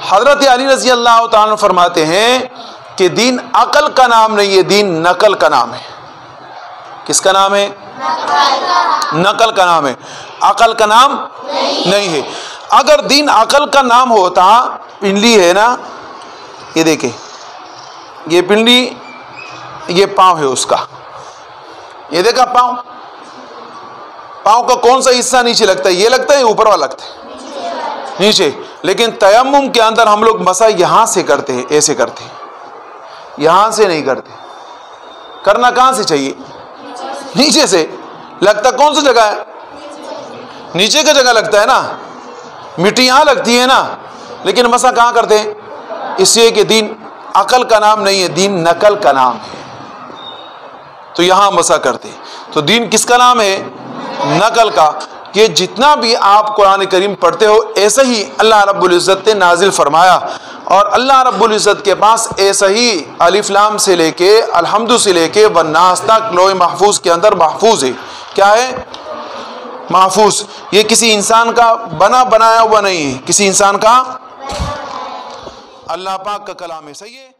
حضرت علی رضی اللہ تعالیٰ فرماتے ہیں کہ دین عقل کا نام نہیں ہے، دین نقل کا نام ہے۔ کس کا نام ہے؟ نقل کا نام ہے، عقل کا نام نہیں ہے۔ اگر دین عقل کا نام ہوتا، پنڈلی ہے نا، یہ دیکھیں، یہ پنڈلی، یہ پاؤں ہے اس کا، یہ دیکھا پاؤں، پاؤں کا کون سا حصہ نیچے لگتا ہے؟ یہ لگتا ہے، اوپر والا لگتا ہے نیچے۔ لیکن تیمم کے اندر ہم لوگ مسح یہاں سے کرتے ہیں، ایسے کرتے ہیں، یہاں سے نہیں کرتے۔ کرنا کہاں سے چاہیے؟ نیچے سے۔ لگتا کون سی جگہ ہے؟ نیچے کا جگہ لگتا ہے نا، مٹی یہاں لگتی ہے نا، لیکن مسح کہاں کرتے ہیں؟ اس لیے کہ دین عقل کا نام نہیں ہے، دین نقل کا نام ہے، تو یہاں مسح کرتے ہیں۔ تو دین کس کا نام ہے؟ نقل کا۔ کہ جتنا بھی آپ قرآن کریم پڑھتے ہو ایسا ہی اللہ رب العزت نے نازل فرمایا، اور اللہ رب العزت کے پاس ایسا ہی الف لام سے لے کے الحمد سے لے کے والناس تک لوح محفوظ کے اندر محفوظ ہے۔ کیا ہے؟ محفوظ۔ یہ کسی انسان کا بنایا ہوا نہیں ہے، کسی انسان کا، اللہ پاک کا کلام ہے۔ صحیح ہے۔